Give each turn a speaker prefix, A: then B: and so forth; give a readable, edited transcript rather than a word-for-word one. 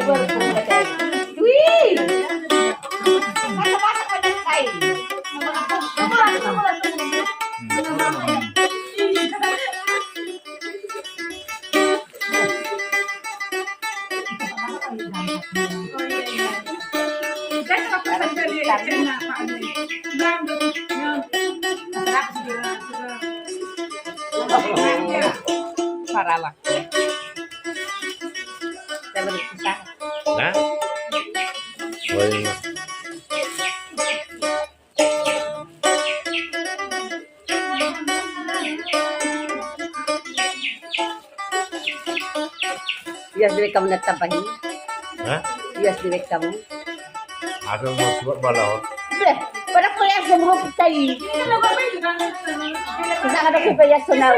A: Wih, masak-masak banyak sekali. Sarawak. Saya beri pisang.
B: Nah, oh iya.
A: Bias direct kamu nagtapahin.
B: Hah?
A: Bias direct kamu.
B: Asal mau buat balao.
A: Udah, pada ko yan sa mga putay. Kasi ada ko pa yan sa now.